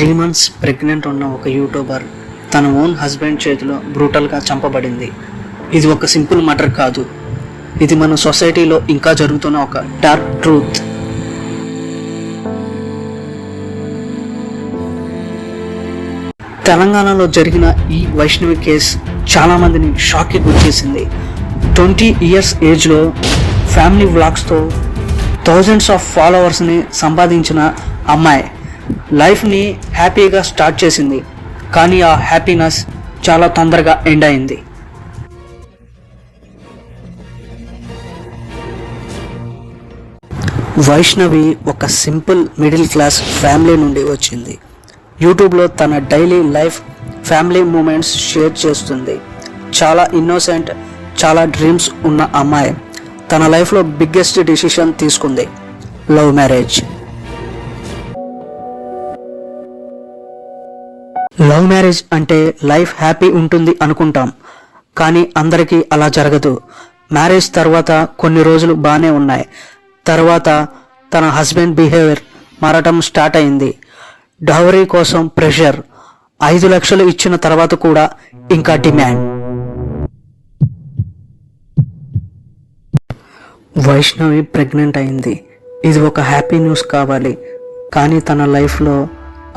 3 months pregnant ఉన్న ఒక YouTuber తన ఓన్ హస్బెండ్ చేతిలో బ్రూటల్గా చంపబడింది. ఇది ఒక సింపుల్ మర్డర్ కాదు, ఇది మన సొసైటీలో ఇంకా జరుగుతున్న ఒక డార్క్ ట్రూత్. తెలంగాణలో జరిగిన ఈ వైష్ణవి కేసు చాలా మందిని షాక్కి గురిచేసింది. 20 years ఏజ్లో ఫ్యామిలీ వ్లాగ్స్తో థౌజండ్స్ ఆఫ్ ఫాలోవర్స్ని సంపాదించిన అమ్మాయి లైఫ్ని హ్యాపీగా స్టార్ట్ చేసింది. కానీ ఆ హ్యాపీనెస్ చాలా తొందరగా ఎండ్ అయింది. వైష్ణవి ఒక సింపుల్ మిడిల్ క్లాస్ ఫ్యామిలీ నుండి వచ్చింది. యూట్యూబ్లో తన daily life, family moments share చేస్తుంది. చాలా ఇన్నోసెంట్, చాలా డ్రీమ్స్ ఉన్న అమ్మాయి తన లైఫ్లో బిగ్గెస్ట్ డిసిషన్ తీసుకుంది, లవ్ మ్యారేజ్. లవ్ మ్యారేజ్ అంటే లైఫ్ హ్యాపీ ఉంటుంది అనుకుంటాం, కానీ అందరికీ అలా జరగదు. మ్యారేజ్ తర్వాత కొన్ని రోజులు బాగానే ఉన్నాయి, తర్వాత తన హస్బెండ్ బిహేవియర్ మారటం స్టార్ట్ అయింది. డౌరీ కోసం ప్రెషర్, 5 లక్షలు ఇచ్చిన తర్వాత కూడా ఇంకా డిమాండ్. వైష్ణవి ప్రెగ్నెంట్ అయింది. ఇది ఒక హ్యాపీ న్యూస్ కావాలి, కానీ తన లైఫ్లో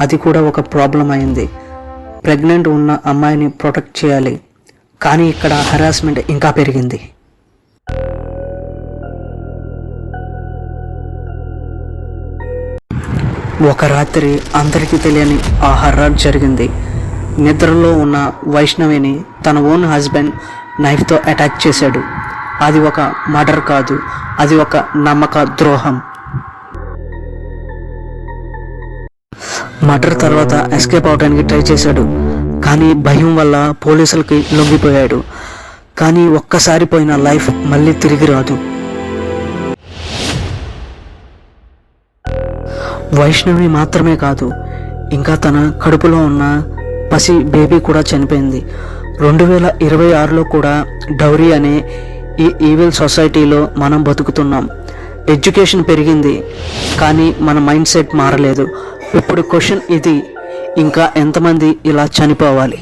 అది కూడా ఒక ప్రాబ్లం అయింది. ప్రెగ్నెంట్ ఉన్న అమ్మాయిని ప్రొటెక్ట్ చేయాలి, కానీ ఇక్కడ హెరాస్మెంట్ ఇంకా పెరిగింది. ఒక రాత్రి అందరికీ తెలియని ఆ హర్రర్ జరిగింది. నిద్రలో ఉన్న వైష్ణవిని తన ఓన్ హస్బెండ్ నైఫ్తో అటాక్ చేశాడు. అది ఒక మర్డర్ కాదు, అది ఒక నమ్మక ద్రోహం. మర్డర్ తర్వాత ఎస్కేప్ అవడానికి ట్రై చేశాడు, కానీ భయం వల్ల పోలీసులకి లొంగిపోయాడు. కానీ ఒక్కసారి పోయిన లైఫ్ మళ్ళీ తిరిగి రాదు. వైష్ణవి మాత్రమే కాదు, ఇంకా తన కడుపులో ఉన్న పసి బేబీ కూడా చనిపోయింది. 2026లో కూడా డౌరీ అనే ఈ ఈవిల్ సొసైటీలో మనం బతుకుతున్నాం. ఎడ్యుకేషన్ పెరిగింది, కానీ మన మైండ్ సెట్ మారలేదు. ఇప్పుడు క్వశ్చన్ ఇది, ఇంకా ఎంతమంది ఇలా చనిపోవాలి?